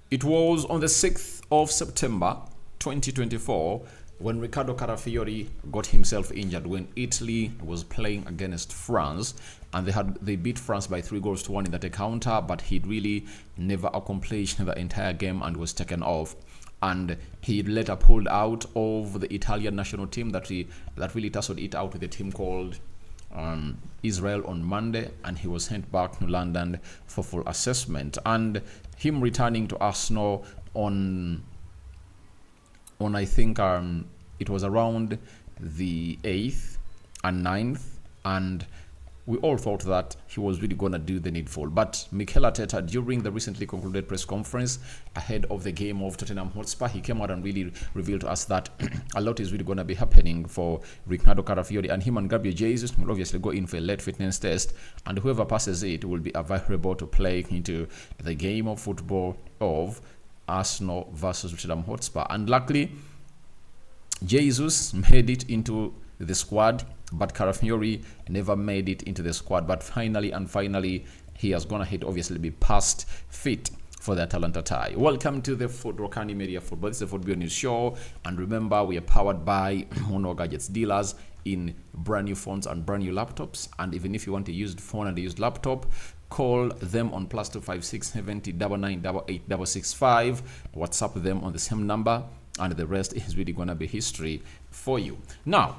It was on the 6th of September 2024 when Riccardo Calafiori got himself injured when Italy was playing against France, and they beat France by 3-1 in that encounter, but he really never accomplished the entire game and was taken off. And he later pulled out of the Italian national team that really tussled it out with a team called Israel on Monday, and he was sent back to London for full assessment. And him returning to Arsenal on I think it was around the 8th and 9th, and we all thought that he was really going to do the needful. But Mikel Arteta, during the recently concluded press conference ahead of the game of Tottenham Hotspur, he came out and really revealed to us that a lot is really going to be happening for Riccardo Calafiori, and him and Gabriel Jesus will obviously go in for a late fitness test, and whoever passes it will be available to play into the game of football of Arsenal versus Tottenham Hotspur. And luckily, Jesus made it into the squad, but Calafiori never made it into the squad. But finally, he has gone ahead, obviously, be past fit for the Atalanta tie. Welcome to the Rokani Media Football. This is a Football News Show, and remember, we are powered by Mono Gadgets dealers in brand new phones and brand new laptops. And even if you want a used phone and a used laptop, call them on +256 70 9988 665. WhatsApp them on the same number, and the rest is really going to be history for you. Now,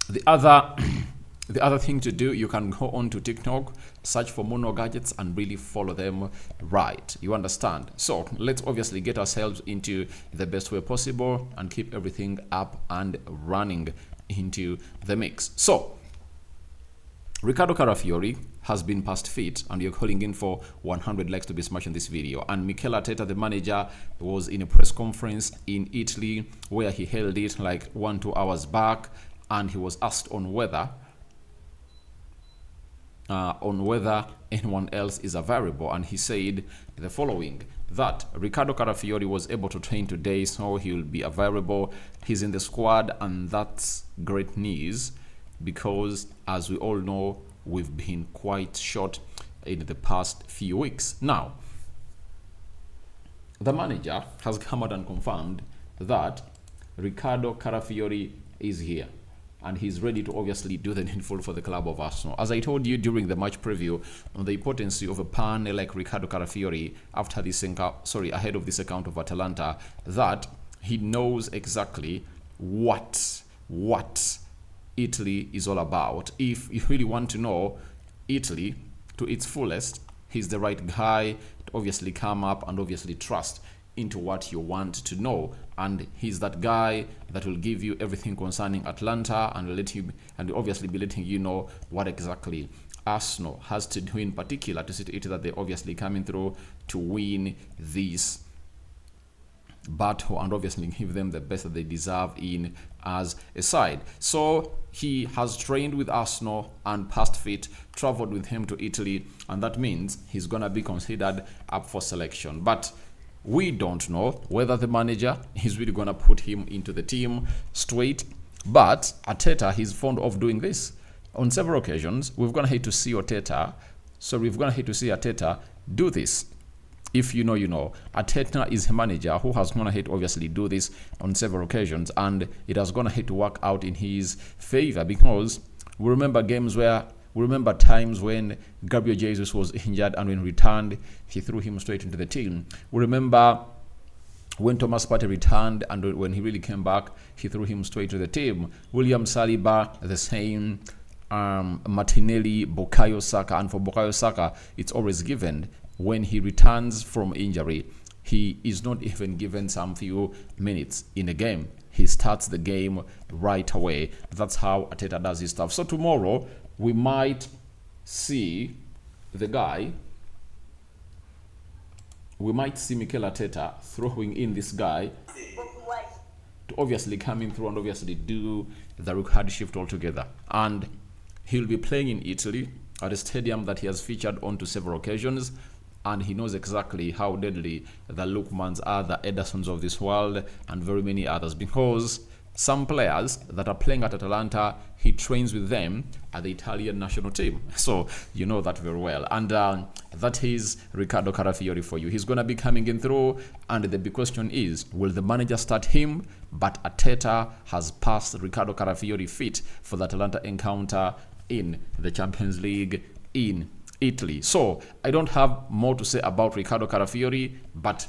the other thing to do, you can go on to TikTok, search for Mono Gadgets, and really follow them right. You understand? So let's obviously get ourselves into the best way possible and keep everything up and running into the mix. So Riccardo Calafiori has been past fit, and you're calling in for 100 likes to be smashed in this video. And Mikel Arteta, the manager, was in a press conference in Italy where he held it like 1-2 hours back, and he was asked on whether anyone else is available, and he said the following: that Riccardo Calafiori was able to train today, so he will be available. He's in the squad, and that's great news, because as we all know, we've been quite short in the past few weeks. Now, the manager has come out and confirmed that Riccardo Calafiori is here, and he's ready to obviously do the needful for the club of Arsenal. As I told you during the match preview on the importance of a pan like Riccardo Calafiori ahead of this account of Atalanta, that he knows exactly what Italy is all about. If you really want to know Italy to its fullest, he's the right guy to obviously come up and obviously trust into what you want to know. And he's that guy that will give you everything concerning Atlanta, and will obviously be letting you know what exactly Arsenal has to do in particular to see to it that they're obviously coming through to win this battle and obviously give them the best that they deserve in as a side. So he has trained with Arsenal and past fit, traveled with him to Italy, and that means he's gonna be considered up for selection. But we don't know whether the manager is really gonna put him into the team straight. But Arteta, he's fond of doing this. On several occasions, we've gonna hate to see Arteta do this. If you know, you know. Arteta is a manager who has gone ahead to obviously do this on several occasions, and it has gone ahead to work out in his favor, because we remember times when Gabriel Jesus was injured, and when he returned, he threw him straight into the team. We remember when Thomas Partey returned, and when he really came back, he threw him straight to the team. William Saliba, the same. Martinelli, Bukayo Saka, and for Bukayo Saka, it's always given. When he returns from injury, he is not even given some few minutes in a game. He starts the game right away. That's how Arteta does his stuff. So tomorrow, we might see Mikel Arteta throwing in this guy to obviously come in through and obviously do the hard shift altogether. And he'll be playing in Italy at a stadium that he has featured on to several occasions, and he knows exactly how deadly the Lookmans are, the Edersons of this world, and very many others, because some players that are playing at Atalanta, he trains with them at the Italian national team. So you know that very well. And that is Riccardo Calafiori for you. He's going to be coming in through. And the big question is, will the manager start him? But Arteta has passed Riccardo Calafiori fit for the Atalanta encounter in the Champions League in Italy. So I don't have more to say about Riccardo Calafiori, but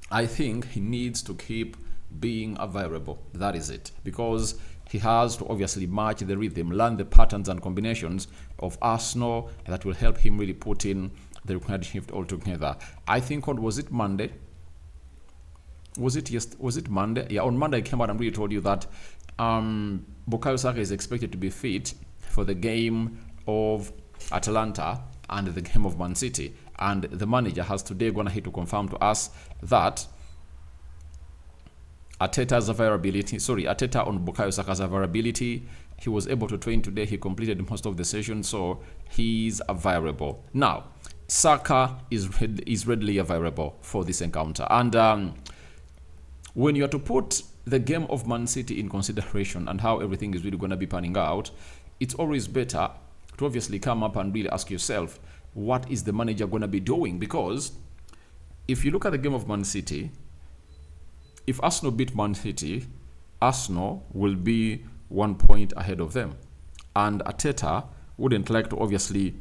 I think he needs to keep being a variable. That is it. Because he has to obviously match the rhythm, learn the patterns and combinations of Arsenal that will help him really put in the required shift altogether. I think was it Monday? Was it Monday? Yeah, on Monday I came out and really told you that Bukayo Saka is expected to be fit for the game of Atalanta and the game of Man City. And the manager has today gone ahead to confirm to us that Arteta on Bukayo Saka's availability. He was able to train today. He completed most of the session, so he's available. Now, Saka is readily available for this encounter. And when you are to put the game of Man City in consideration and how everything is really going to be panning out, it's always better to obviously come up and really ask yourself, what is the manager going to be doing? Because if you look at the game of Man City, if Arsenal beat Man City, Arsenal will be 1 point ahead of them. And Arteta wouldn't like to obviously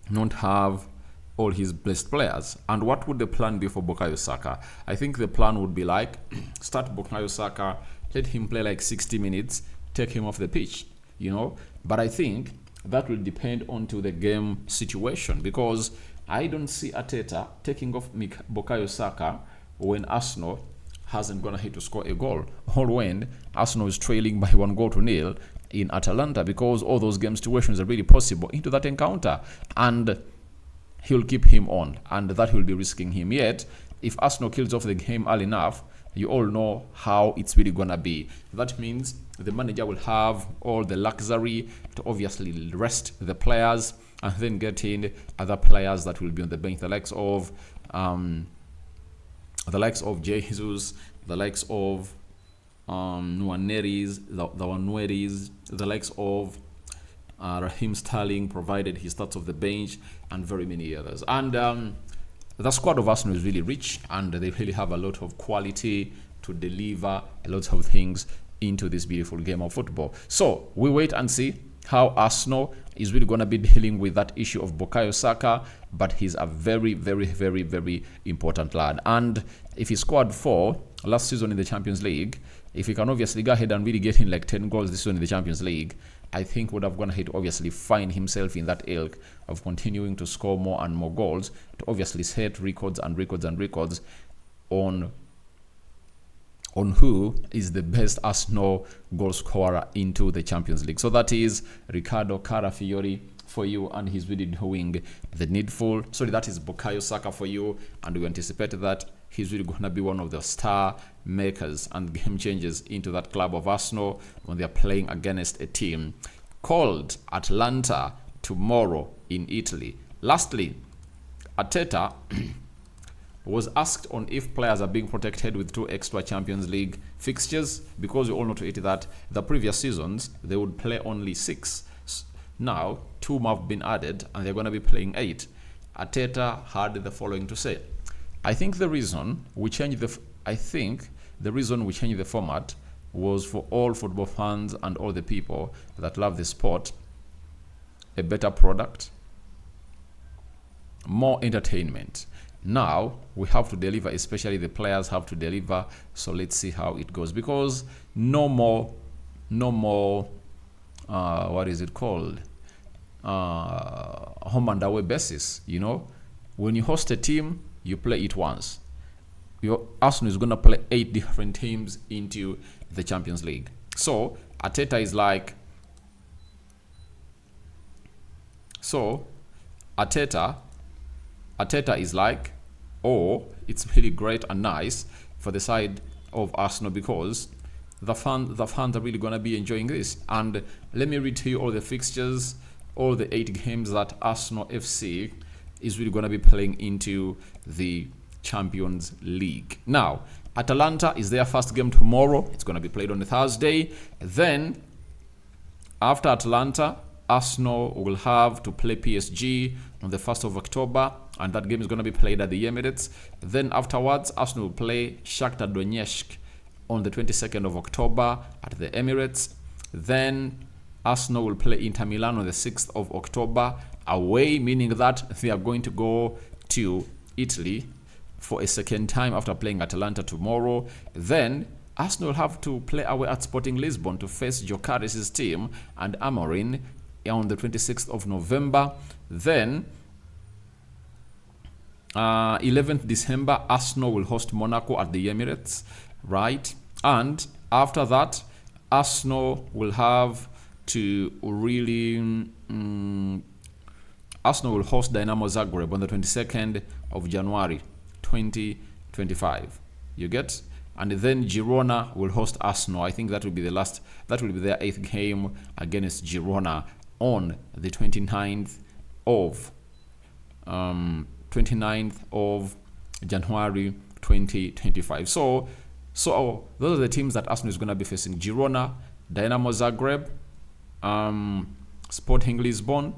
not have all his best players. And what would the plan be for Bukayo Saka? I think the plan would be like, start Bukayo Saka, let him play like 60 minutes, take him off the pitch, you know. But I think that will depend onto the game situation, because I don't see Arteta taking off Bukayo Saka when Arsenal hasn't gone ahead to score a goal, or when Arsenal is trailing by 1-0 in Atalanta, because all those game situations are really possible into that encounter, and he'll keep him on, and that will be risking him. Yet, if Arsenal kills off the game early enough, you all know how it's really gonna be. That means the manager will have all the luxury to obviously rest the players and then get in other players that will be on the bench, the likes of Jesus, the likes of Nwaneris, the likes of Raheem Sterling, provided he starts off the bench, and very many others. And the squad of Arsenal is really rich, and they really have a lot of quality to deliver a lot of things into this beautiful game of football. So we wait and see how Arsenal is really going to be dealing with that issue of Bukayo Saka, but he's a very, very, very, very important lad. And if he scored 4 last season in the Champions League, if he can obviously go ahead and really get in like 10 goals this season in the Champions League, I think would have gone ahead to obviously find himself in that ilk of continuing to score more and more goals to obviously set records on who is the best Arsenal goal scorer into the Champions League. So that is Riccardo Calafiori for you, and he's really doing the needful. Sorry, that is Bukayo Saka for you, and we anticipate that he's really going to be one of the star makers and game changers into that club of Arsenal when they're playing against a team called Atalanta tomorrow in Italy. Lastly, Arteta was asked on if players are being protected with 2 extra Champions League fixtures, because you all know to it that the previous seasons they would play only 6. Now 2 have been added and they're going to be playing 8. Arteta had the following to say: I think the reason we changed the format was for all football fans and all the people that love the sport a better product, more entertainment. Now we have to deliver, especially the players have to deliver. So let's see how it goes, because no more what is it called, home and away basis. You know, when you host a team, you play it once. Your Arsenal is going to play 8 different teams into the Champions League. So Arteta is like, Arteta is like, oh, it's really great and nice for the side of Arsenal, because the fans are really going to be enjoying this. And let me read to you all the fixtures, all the 8 games that Arsenal FC is really going to be playing into the Champions League. Now, Atalanta is their first game tomorrow. It's going to be played on a Thursday. Then, after Atalanta, Arsenal will have to play PSG on the 1st of October, and that game is going to be played at the Emirates. Then afterwards, Arsenal will play Shakhtar Donetsk on the 22nd of October at the Emirates. Then Arsenal will play Inter Milan on the 6th of October away, meaning that they are going to go to Italy for a second time after playing Atalanta tomorrow. Then Arsenal will have to play away at Sporting Lisbon to face Jokeris' team and Amorim on the 26th of November. Then 11th December, Arsenal will host Monaco at the Emirates, right? And after that, Arsenal will have to really Arsenal will host Dynamo Zagreb on the 22nd of January 2025. You get? And then Girona will host Arsenal. I think that will be their 8th game against Girona on the 29th of January 2025. So those are the teams that Arsenal is going to be facing: Girona, Dynamo Zagreb, Sporting Lisbon,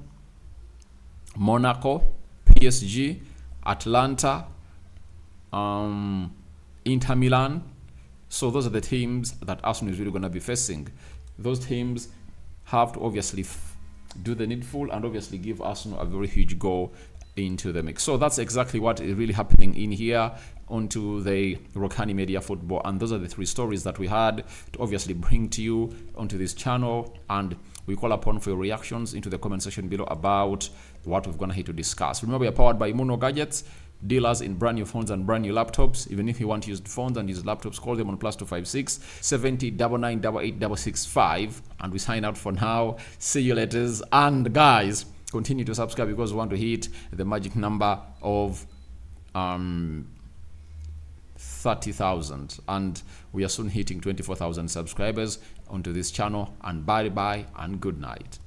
Monaco, PSG, Atlanta, Inter Milan. So those are the teams that Arsenal is really going to be facing. Those teams have to obviously do the needful and obviously give Arsenal a very huge goal into the mix. So that's exactly what is really happening in here onto the Rokani Media Football. And those are the 3 stories that we had to obviously bring to you onto this channel. And we call upon for your reactions into the comment section below about what we've gone here to discuss. Remember, you're powered by Immuno Gadgets, dealers in brand new phones and brand new laptops. Even if you want used phones and used laptops, call them on +256 70 99 88 665. And we sign out for now. See you later. And guys, continue to subscribe because we want to hit the magic number of 30,000, and we are soon hitting 24,000 subscribers onto this channel. And bye and good night.